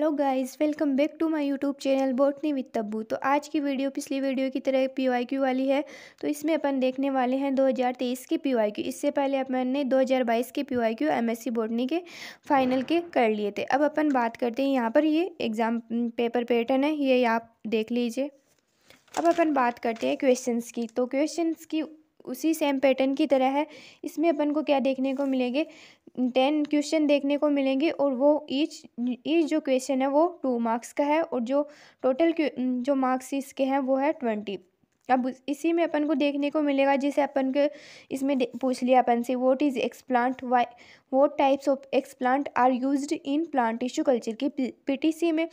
Hello guys, welcome back to my YouTube channel botany with Tabbu. तो आज की video पिछली वीडियो की तरह पीवाईक्यू वाली है। तो इसमें अपन देखने वाले हैं 2023 की पीवाईक्यू। इससे पहले अपन ने 2022 के पीवाईक्यू एमएससी बॉटनी के फाइनल के कर लिए थे। अब अपन बात करते हैं यहाँ पर ये एग्ज़ाम पेपर पैटर्न है, ये आप देख लीजिए। अब अपन बात करते हैं क्वेश्चंस की। तो क्वेश्चंस की उसी सेम पैटर्न की तरह है। इसमें अपन को क्या देखने को मिलेंगे, 10 क्वेश्चन देखने को मिलेंगे और वो ईच जो क्वेश्चन है वो 2 मार्क्स का है और जो टोटल जो मार्क्स इसके हैं वो है 20। अब इसी में अपन को देखने को मिलेगा, जैसे अपन के इसमें पूछ लिया अपन से what is explant, why what types of explant are used in plant tissue culture की पीटीसी में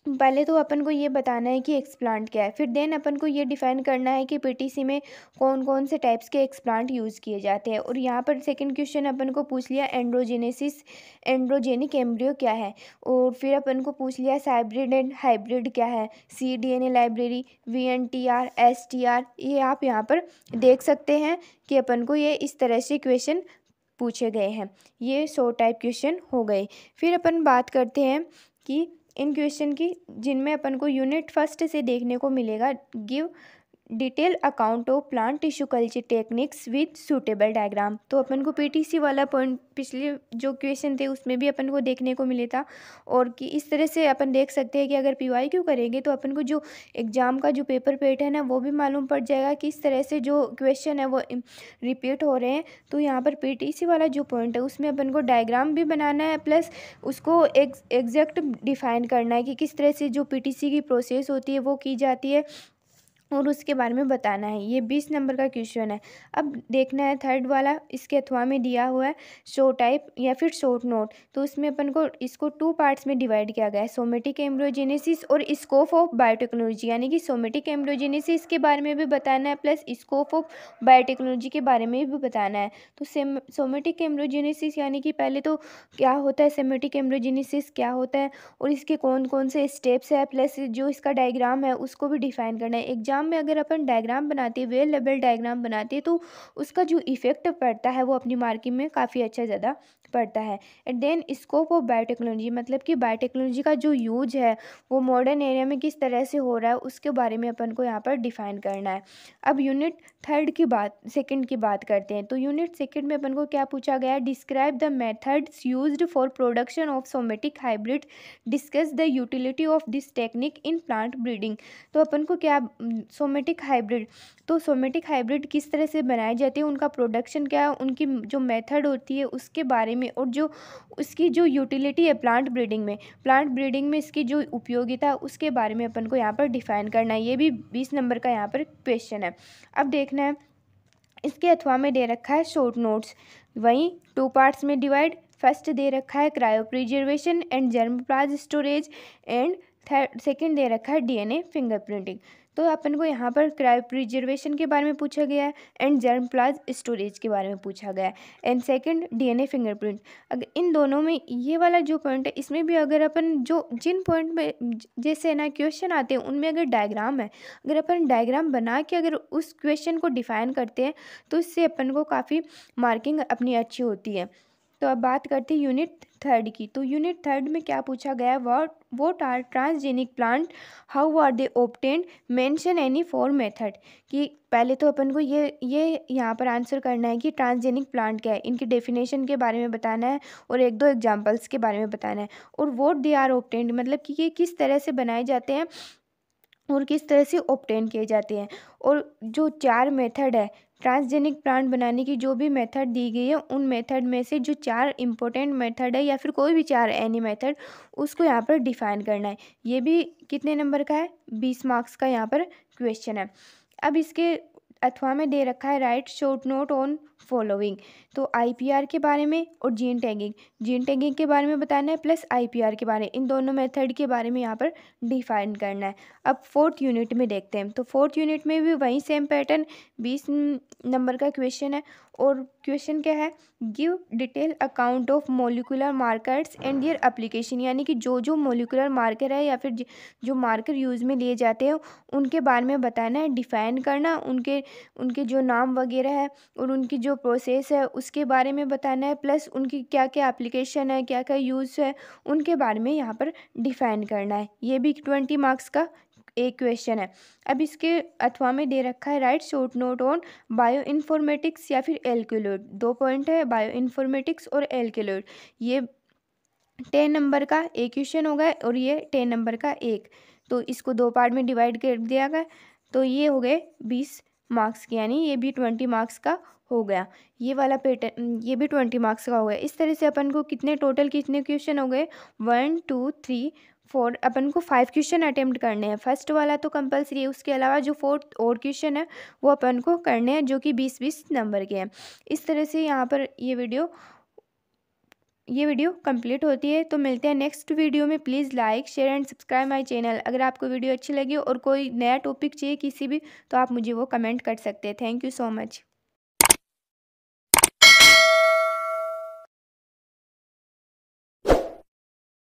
पहले तो अपन को ये बताना है कि एक्सप्लांट क्या है, फिर देन अपन को ये डिफाइन करना है कि पीटीसी में कौन कौन से टाइप्स के एक्सप्लांट यूज़ किए जाते हैं। और यहाँ पर सेकंड क्वेश्चन अपन को पूछ लिया एंड्रोजेनेसिस, एंड्रोजेनिक एम्ब्रियो क्या है। और फिर अपन को पूछ लिया हाइब्रिड एंड हाइब्रिड क्या है, cDNA लाइब्रेरी, VNTR, STR। ये आप यहाँ पर देख सकते हैं कि अपन को ये इस तरह से क्वेश्चन पूछे गए हैं। ये 100 टाइप क्वेश्चन हो गए। फिर अपन बात करते हैं कि इन क्वेश्चन की जिनमें अपन को यूनिट फर्स्ट से देखने को मिलेगा, give detail account of plant tissue culture techniques with suitable diagram. तो अपन को पीटीसी वाला पॉइंट पिछले जो क्वेश्चन थे उसमें भी अपन को देखने को मिले था। और कि इस तरह से अपन देख सकते हैं कि अगर पीवाईक्यू करेंगे तो अपन को जो एग्ज़ाम का जो पेपर पैटर्न है वो भी मालूम पड़ जाएगा कि इस तरह से जो क्वेश्चन है वो रिपीट हो रहे हैं। तो यहाँ पर पीटीसी वाला जो पॉइंट है उसमें अपन को डायग्राम भी बनाना है, प्लस उसको एग्जैक्ट डिफाइन करना है कि किस तरह से जो पीटीसी की प्रोसेस होती है वो की जाती है और उसके बारे में बताना है। ये 20 नंबर का क्वेश्चन है। अब देखना है थर्ड वाला, इसके अथवा में दिया हुआ है शो टाइप या फिर शॉर्ट नोट। तो उसमें अपन को इसको 2 पार्ट्स में डिवाइड किया गया है, सोमेटिक एम्ब्रियोजेनेसिस और स्कोप ऑफ बायोटेक्नोलॉजी। यानी कि सोमेटिक एम्ब्रियोजेनेसिस के बारे में भी बताना है, प्लस स्कोप ऑफ बायोटेक्नोलॉजी के बारे में भी बताना है। तो सोमेटिक एम्ब्रियोजेनेसिस यानी कि पहले तो क्या होता है, सोमेटिक एम्ब्रियोजेनेसिस क्या होता है और इसके कौन कौन से स्टेप्स है, प्लस जो इसका डायग्राम है उसको भी डिफाइन करना है। एग्जाम में अगर अपन डायग्राम बनाते हैं, वेल लेवल डायग्राम बनाते हैं, तो उसका जो इफेक्ट पड़ता है वो अपनी मार्किंग में काफ़ी अच्छा ज़्यादा पड़ता है। And then scope of biotechnology, मतलब कि बायोटेक्नोलॉजी का जो यूज है वो मॉडर्न एरिया में किस तरह से हो रहा है उसके बारे में अपन को यहाँ पर डिफाइन करना है। अब यूनिट सेकंड की बात करते हैं। तो यूनिट सेकंड में अपन को क्या पूछा गया है, describe the methods used for production of somatic hybrid, discuss the utility of this technique in plant breeding. तो अपन को क्या सोमेटिक हाइब्रिड, तो सोमेटिक हाइब्रिड किस तरह से बनाए जाते हैं, उनका प्रोडक्शन क्या है, उनकी जो मेथड होती है उसके बारे में, और जो उसकी जो यूटिलिटी है प्लांट ब्रीडिंग में इसकी जो उपयोगिता है उसके बारे में अपन को यहाँ पर डिफाइन करना है। ये भी 20 नंबर का यहाँ पर क्वेश्चन है। अब देखना है इसके अथवा में दे रखा है शॉर्ट नोट्स, वहीं 2 पार्ट्स में डिवाइड। फर्स्ट दे रखा है cryopreservation and germplasm storage, and second दे रखा है डीएनए फिंगरप्रिंटिंग। तो अपन को यहाँ पर क्रायो प्रिजर्वेशन के बारे में पूछा गया है एंड जर्मप्लाज्म स्टोरेज के बारे में पूछा गया है, एंड सेकंड डीएनए फिंगरप्रिंट। अगर इन दोनों में ये वाला जो पॉइंट है इसमें भी अगर अपन जो जिन पॉइंट में जैसे ना क्वेश्चन आते हैं उनमें अगर डायग्राम है, अगर अपन डायग्राम बना के अगर उस क्वेश्चन को डिफाइन करते हैं तो इससे अपन को काफ़ी मार्किंग अपनी अच्छी होती है। तो अब बात करते हैं यूनिट थर्ड की। तो यूनिट थर्ड में क्या पूछा गया है, what are transgenic plant, how are they obtained, mention any 4 method. कि पहले तो अपन को ये यहाँ पर आंसर करना है कि ट्रांसजेनिक प्लांट क्या है, इनकी डेफिनेशन के बारे में बताना है और 1-2 एग्जांपल्स के बारे में बताना है, और व्हाट दे आर ऑब्टेन्ड मतलब कि ये किस तरह से बनाए जाते हैं और किस तरह से ऑब्टेन किए जाते हैं। और जो 4 मेथड है ट्रांसजेनिक प्लांट बनाने की, जो भी मेथड दी गई है उन मेथड में से जो 4 इंपॉर्टेंट मेथड है या फिर कोई भी 4 एनी मेथड, उसको यहाँ पर डिफाइन करना है। ये भी कितने नंबर का है, 20 मार्क्स का यहाँ पर क्वेश्चन है। अब इसके अथवा में दे रखा है right short note on following. तो आईपीआर के बारे में और जीन टैगिंग के बारे में बताना है, प्लस आईपीआर के बारे में, इन दोनों मेथड के बारे में यहाँ पर डिफाइन करना है। अब 4th यूनिट में देखते हैं। तो 4th यूनिट में भी वही सेम पैटर्न, 20 नंबर का क्वेश्चन है। और क्वेश्चन क्या है, give detail account of molecular markers and their application. यानी कि जो मोलिकुलर मार्कर है या फिर जो मार्कर यूज़ में लिए जाते हैं उनके बारे में बताना है, डिफाइन करना, उनके उनके जो नाम वगैरह है और उनकी जो प्रोसेस है उसके बारे में बताना है, प्लस उनकी क्या क्या एप्लीकेशन है, क्या क्या यूज़ है, उनके बारे में यहाँ पर डिफाइन करना है। ये भी 20 मार्क्स का एक क्वेश्चन है। अब इसके अथवा में दे रखा है right short note on bio informatics या फिर एल्क्यूलॉइड। 2 पॉइंट है, बायो इन्फॉर्मेटिक्स और एल्क्यूलॉइड। ये 10 नंबर का एक क्वेश्चन होगा और ये 10 नंबर का एक, तो इसको 2 पार्ट में डिवाइड कर दिया गया, तो ये हो गए 20 मार्क्स के, यानी ये भी 20 मार्क्स का हो गया। ये वाला पैटर्न ये भी 20 मार्क्स का हो गया। इस तरह से अपन को कितने टोटल कितने क्वेश्चन हो गए, 1 2 3 4, अपन को 5 क्वेश्चन अटेम्प्ट करने हैं। फर्स्ट वाला तो कंपलसरी है, उसके अलावा जो 4th और क्वेश्चन है वो अपन को करने हैं, जो कि 20-20 नंबर के हैं। इस तरह से यहाँ पर ये वीडियो कंप्लीट होती है। तो मिलते हैं नेक्स्ट वीडियो में। Please like share and subscribe my channel. अगर आपको वीडियो अच्छी लगी और कोई नया टॉपिक चाहिए किसी भी, तो आप मुझे वो कमेंट कर सकते हैं। Thank you so much.